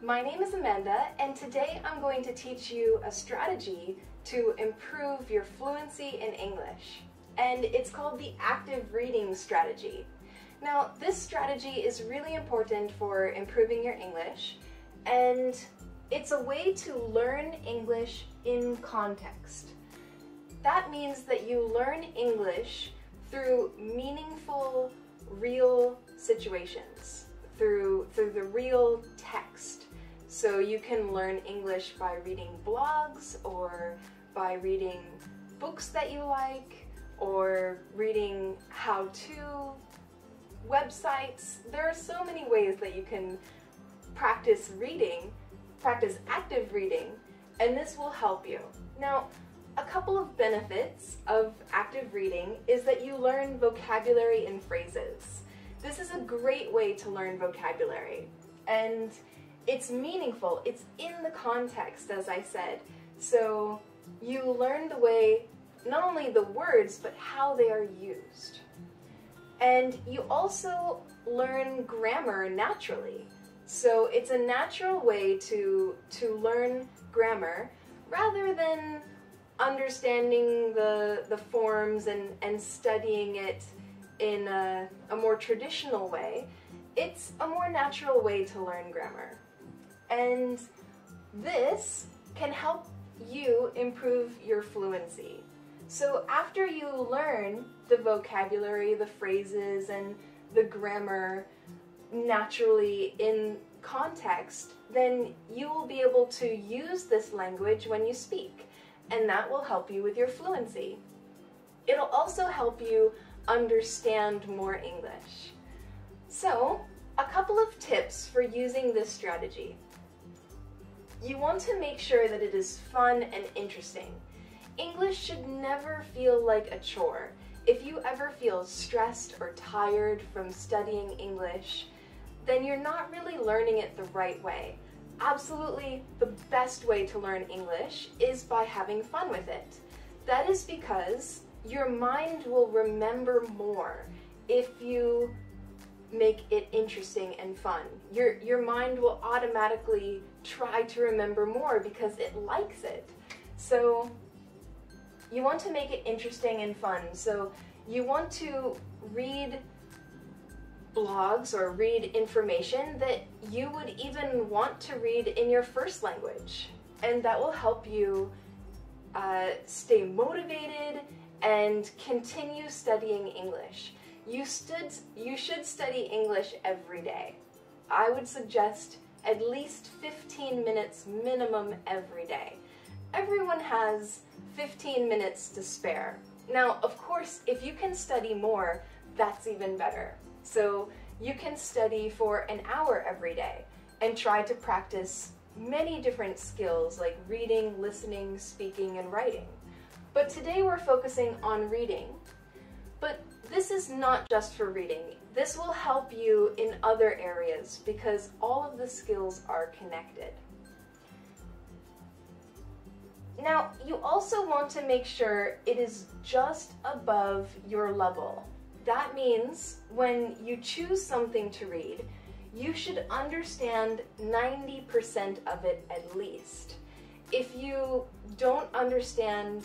My name is Amanda, and today I'm going to teach you a strategy to improve your fluency in English. And it's called the active reading strategy. Now, this strategy is really important for improving your English, and it's a way to learn English in context. That means that you learn English through meaningful, real situations, through the real text. So you can learn English by reading blogs, or by reading books that you like, or reading how-to websites. There are so many ways that you can practice active reading, and this will help you. Now, a couple of benefits of active reading is that you learn vocabulary and phrases. This is a great way to learn vocabulary, and it's meaningful. It's in the context, as I said. So you learn the way, not only the words, but how they are used. And you also learn grammar naturally. So it's a natural way to learn grammar rather than understanding the forms and studying it in a more traditional way. It's a more natural way to learn grammar. And this can help you improve your fluency. So after you learn the vocabulary, the phrases, and the grammar naturally in context, then you will be able to use this language when you speak, and that will help you with your fluency. It'll also help you understand more English. So, a couple of tips for using this strategy. You want to make sure that it is fun and interesting. English should never feel like a chore. If you ever feel stressed or tired from studying English, then you're not really learning it the right way. Absolutely, the best way to learn English is by having fun with it. That is because your mind will remember more if you make it interesting and fun. Your mind will automatically try to remember more because it likes it. So you want to make it interesting and fun. So you want to read blogs or read information that you would even want to read in your first language. And that will help you stay motivated and continue studying English. You should study English every day. I would suggest at least 15 minutes minimum every day. Everyone has 15 minutes to spare. Now, of course, if you can study more, that's even better. So you can study for an hour every day and try to practice many different skills like reading, listening, speaking, and writing. But today we're focusing on reading. But this is not just for reading. This will help you in other areas because all of the skills are connected. Now, you also want to make sure it is just above your level. That means when you choose something to read, you should understand 90% of it at least. If you don't understand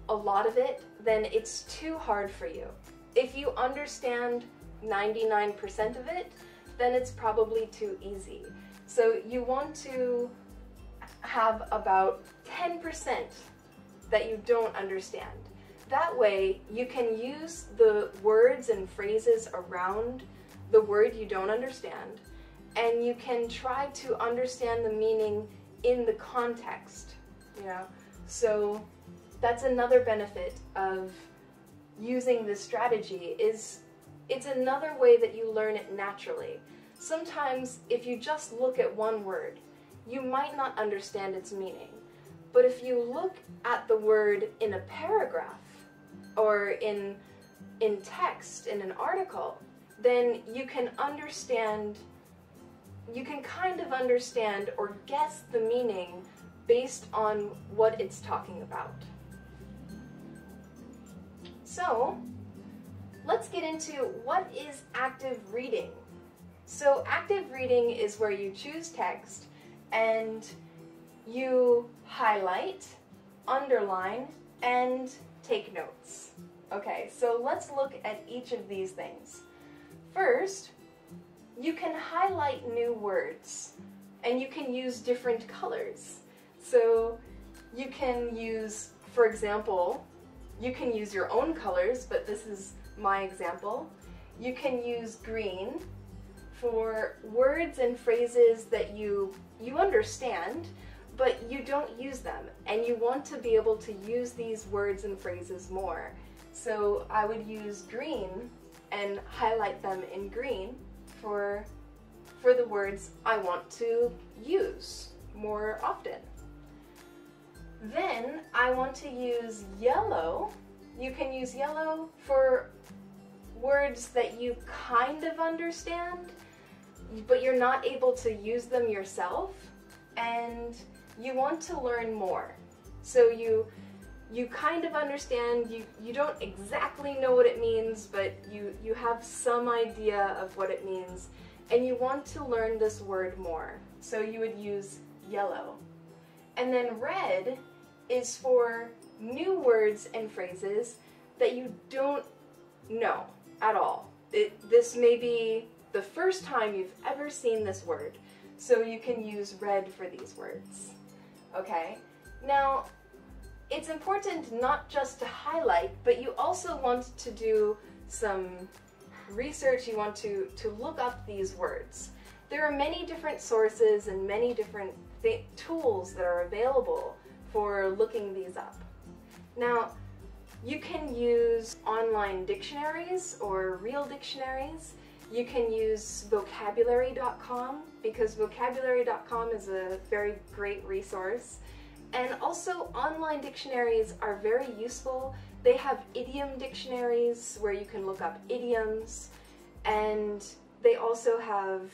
a lot of it, then it's too hard for you. If you understand 99% of it, then it's probably too easy. So you want to have about 10% that you don't understand. That way you can use the words and phrases around the word you don't understand, and you can try to understand the meaning in the context, you know? So that's another benefit of using this strategy, is it's another way that you learn it naturally. Sometimes if you just look at one word, you might not understand its meaning. But if you look at the word in a paragraph or in text, in an article, then you can understand, you can kind of understand or guess the meaning based on what it's talking about. So, let's get into what is active reading. So active reading is where you choose text and you highlight, underline, and take notes. Okay, so let's look at each of these things. First, you can highlight new words, and you can use different colors. So you can use, for example, you can use your own colors, but this is my example. You can use green for words and phrases that you understand, but you don't use them, and you want to be able to use these words and phrases more. So I would use green and highlight them in green for the words I want to use more often. Then I want to use yellow. You can use yellow for words that you kind of understand, but you're not able to use them yourself, and you want to learn more. So you kind of understand, you don't exactly know what it means, but you have some idea of what it means, and you want to learn this word more. So you would use yellow. And then red is for new words and phrases that you don't know at all. This may be the first time you've ever seen this word, so you can use red for these words. Okay? Now, it's important not just to highlight, but you also want to do some research. You want to look up these words. There are many different sources and many different tools that are available for looking these up. Now, you can use online dictionaries or real dictionaries. You can use vocabulary.com, because vocabulary.com is a very great resource. And also, online dictionaries are very useful. They have idiom dictionaries where you can look up idioms, and they also have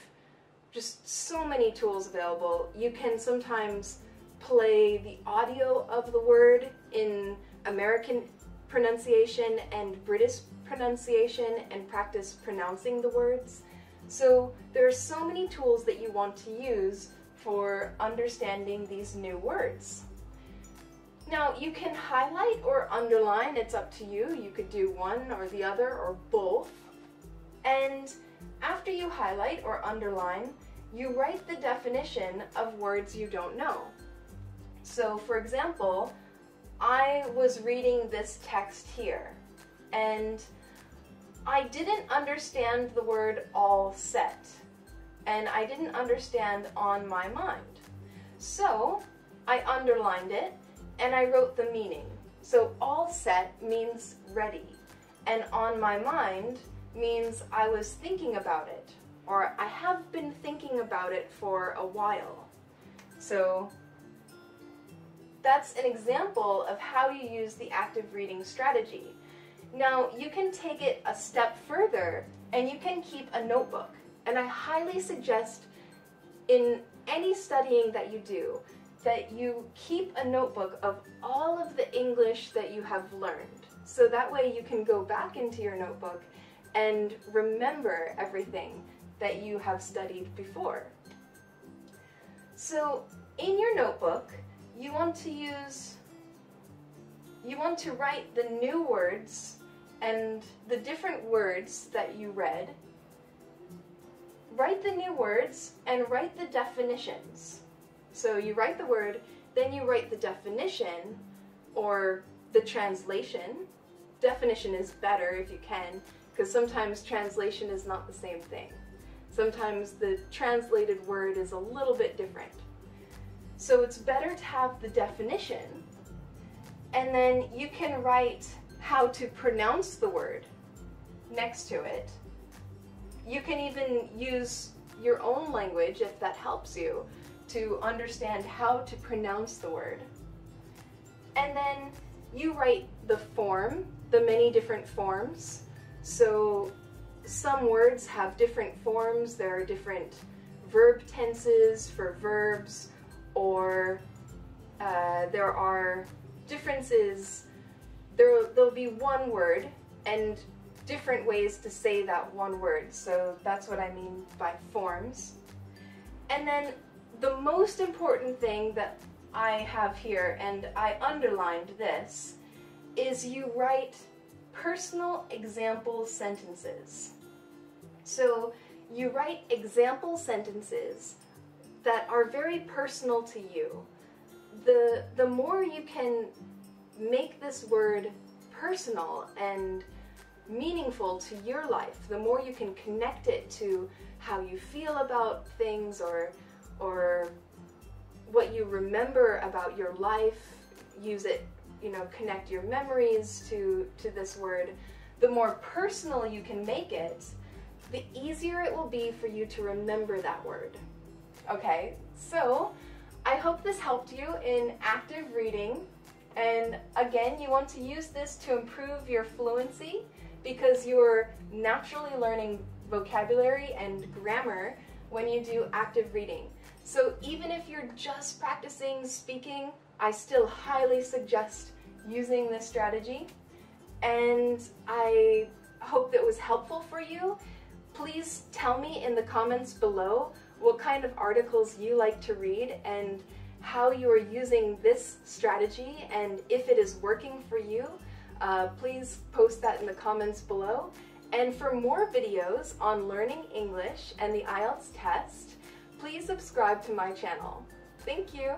just so many tools available. You can sometimes play the audio of the word in American pronunciation and British pronunciation and practice pronouncing the words. So there are so many tools that you want to use for understanding these new words. Now, you can highlight or underline, it's up to you. You could do one or the other or both. And after you highlight or underline, you write the definition of words you don't know. So, for example, I was reading this text here, and I didn't understand the word all set, and I didn't understand on my mind. So I underlined it, and I wrote the meaning. So all set means ready, and on my mind means I was thinking about it, or I have been thinking about it for a while. So that's an example of how you use the active reading strategy. Now, you can take it a step further, and you can keep a notebook. And I highly suggest in any studying that you do, that you keep a notebook of all of the English that you have learned. So that way you can go back into your notebook and remember everything that you have studied before. So in your notebook, you want to write the new words and the different words that you read. Write the new words and write the definitions. So you write the word, then you write the definition or the translation. Definition is better if you can, because sometimes translation is not the same thing. Sometimes the translated word is a little bit different. So it's better to have the definition, and then you can write how to pronounce the word next to it. You can even use your own language, if that helps you, to understand how to pronounce the word. And then you write the form, the many different forms. So some words have different forms. There are different verb tenses for verbs, or there are differences. There'll be one word and different ways to say that one word. So that's what I mean by forms. And then the most important thing that I have here, and I underlined this, is you write personal example sentences. So you write example sentences that are very personal to you. The more you can make this word personal and meaningful to your life, the more you can connect it to how you feel about things or what you remember about your life, use it, connect your memories to this word. The more personal you can make it, the easier it will be for you to remember that word. Okay, so I hope this helped you in active reading. And again, you want to use this to improve your fluency because you're naturally learning vocabulary and grammar when you do active reading. So even if you're just practicing speaking, I still highly suggest using this strategy. And I hope that was helpful for you. Please tell me in the comments below what kind of articles you like to read and how you are using this strategy, and if it is working for you. Please post that in the comments below. And for more videos on learning English and the IELTS test, please subscribe to my channel. Thank you!